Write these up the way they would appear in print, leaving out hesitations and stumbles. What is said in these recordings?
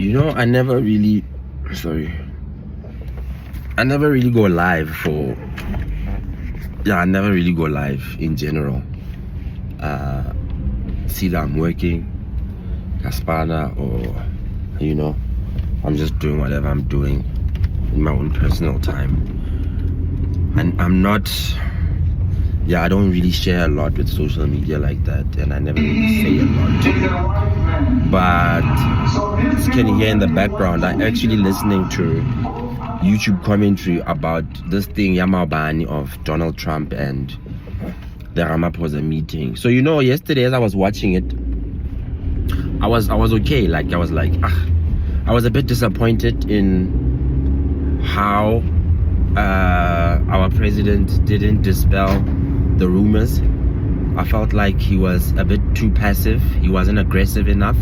I never really go live for I never really go live in general. See that I'm working, Gaspana, or I'm just doing whatever I'm doing in my own personal time. And I'm not I don't really share a lot with social media like that, and I never really say a lot. But as you can hear in the background, I'm actually listening to YouTube commentary about this thing Yamabani of Donald Trump and the Ramaphosa meeting. So yesterday as I was watching it, I was okay. I was a bit disappointed in how our president didn't dispel the rumors. I felt like he was a bit too passive. He wasn't aggressive enough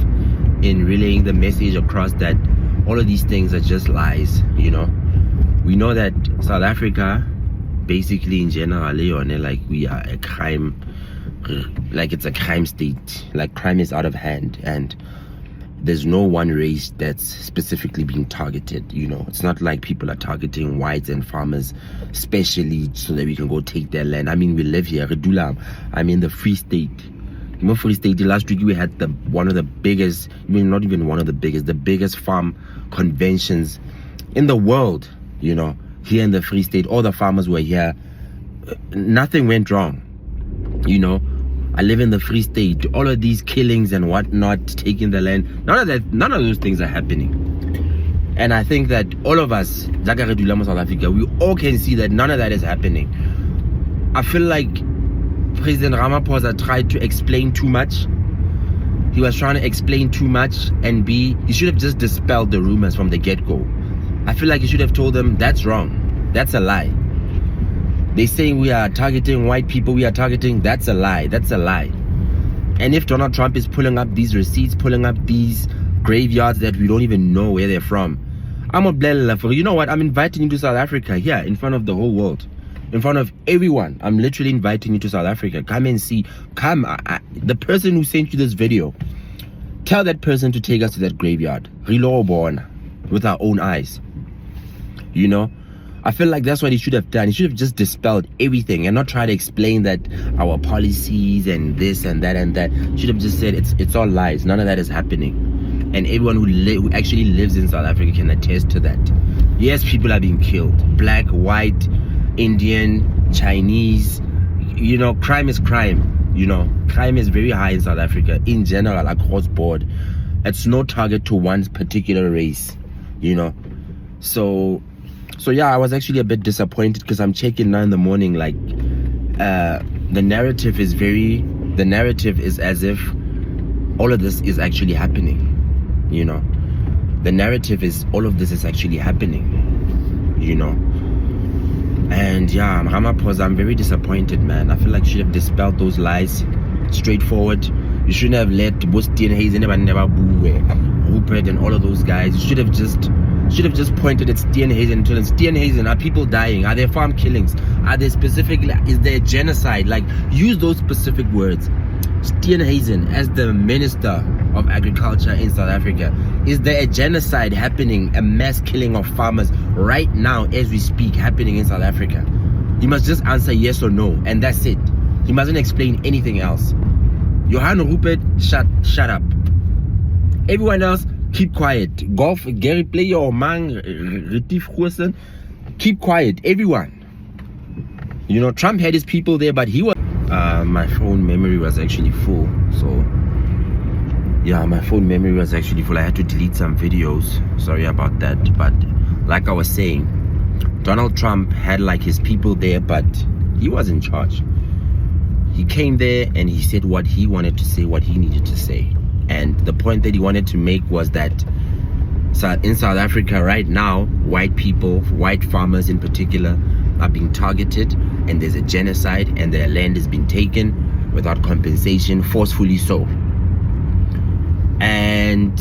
in relaying the message across that all of these things are just lies. We know that South Africa, basically in general, we are a crime, it's a crime state. Crime is out of hand, and there's no one race that's specifically being targeted. It's not like people are targeting whites and farmers especially so that we can go take their land. I mean, we live here, Redulam. I'm in the Free State. Free State, last week we had one of the biggest, not even one of the biggest, the biggest farm conventions in the world, here in the Free State. All the farmers were here. Nothing went wrong, I live in the Free State. All of these killings and whatnot, taking the land, none of those things are happening. And I think that all of us, South Africa, we all can see that none of that is happening. I feel like President Ramaphosa tried to explain too much. He was trying to explain too much, and he should have just dispelled the rumors from the get-go. I feel like he should have told them, that's wrong. That's a lie. They saying we are targeting white people, that's a lie. That's a lie. And if Donald Trump is pulling up these receipts, pulling up these graveyards that we don't even know where they're from, I'm a for you know what? I'm inviting you to South Africa here in front of the whole world, in front of everyone. I'm literally inviting you to South Africa. Come and see. Come. The person who sent you this video, tell that person to take us to that graveyard. Reloborn with our own eyes. I feel like that's what he should have done. He should have just dispelled everything and not try to explain that our policies and this and that and that. Should have just said it's all lies. None of that is happening. And everyone who actually lives in South Africa can attest to that. Yes, people are being killed. Black, white, Indian, Chinese. Crime is crime. Crime is very high in South Africa in general, across board. It's no target to one particular race. So yeah, I was actually a bit disappointed because I'm checking now in the morning, the narrative is as if all of this is actually happening. The narrative is all of this is actually happening. And yeah, Ramaphosa, I'm very disappointed, man. I feel like you should have dispelled those lies straightforward. You shouldn't have let Steenhuisen and Rupert and all of those guys. You should have just pointed at Steenhuisen and told them, Steenhuisen, are people dying? Are there farm killings? Are there is there genocide? Use those specific words. Steenhuisen, as the Minister of Agriculture in South Africa, is there a genocide happening, a mass killing of farmers right now as we speak happening in South Africa? He must just answer yes or no, and that's it. He mustn't explain anything else. Johan Rupert, shut up. Everyone else, keep quiet. Golf, Gary Player or Man, Retief Goosen, keep quiet. Everyone. Trump had his people there, but he was. My phone memory was actually full. So, yeah, my phone memory was actually full. I had to delete some videos. Sorry about that. But like I was saying, Donald Trump had his people there, but he was in charge. He came there and he said what he wanted to say, what he needed to say. And the point that he wanted to make was that in South Africa right now, white people, white farmers in particular, are being targeted, and there's a genocide, and their land is being taken without compensation, forcefully so. And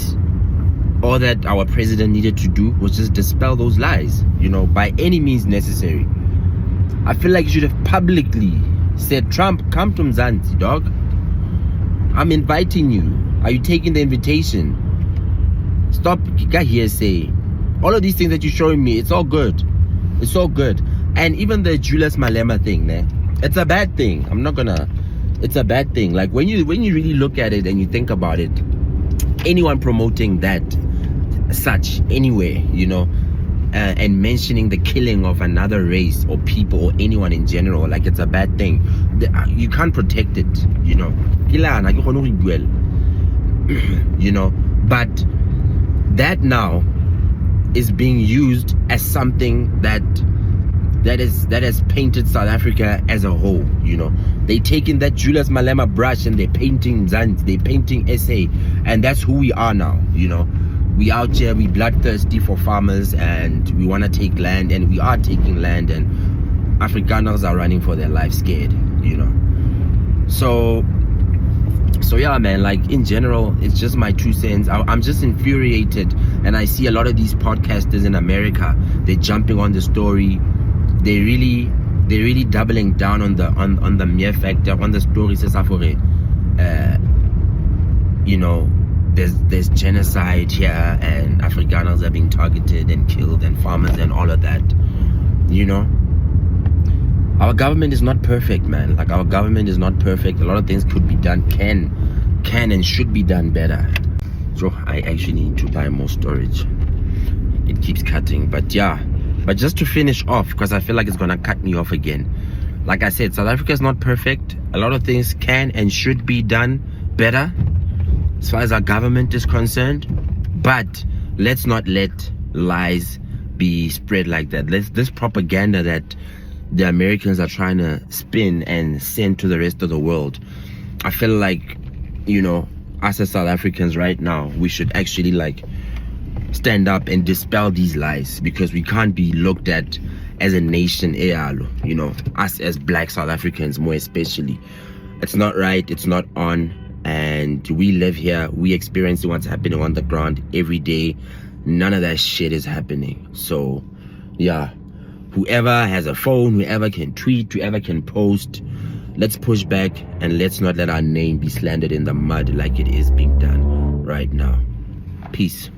all that our president needed to do was just dispel those lies, by any means necessary. I feel like he should have publicly said, Trump, come to Mzansi, dog. I'm inviting you. Are you taking the invitation? Stop hearsay. All of these things that you're showing me, it's all good. It's all good. And even the Julius Malema thing, it's a bad thing. It's a bad thing. Like when you really look at it and you think about it, anyone promoting that such anyway, and mentioning the killing of another race or people or anyone in general, like it's a bad thing. You can't protect it, but that now is being used as something that has painted South Africa as a whole. They taking that Julius Malema brush and they're painting Zanzi, they're painting SA, and that's who we are now. We out here, we bloodthirsty for farmers, and we want to take land, and we are taking land, and Afrikaners are running for their life scared. So yeah, man, like in general, it's just my 2 cents. I'm just infuriated, and I see a lot of these podcasters in America, they're jumping on the story. They're really doubling down on the mere factor, on the story. There's genocide here, and Afrikaners are being targeted and killed, and farmers and all of that. Our government is not perfect, man. Like, our government is not perfect. A lot of things could be done, can and should be done better. So I actually need to buy more storage. It keeps cutting, but yeah. But just to finish off, because I feel like it's gonna cut me off again. Like I said, South Africa is not perfect. A lot of things can and should be done better as far as our government is concerned. But let's not let lies be spread like that. This propaganda that the Americans are trying to spin and send to the rest of the world, I feel like, us as South Africans right now, we should actually stand up and dispel these lies, because we can't be looked at as a nation, us as black South Africans more especially. It's not right, it's not on, and we live here, we experience what's happening on the ground every day. None of that shit is happening. So yeah, whoever has a phone, whoever can tweet, whoever can post, let's push back, and let's not let our name be slandered in the mud like it is being done right now. Peace.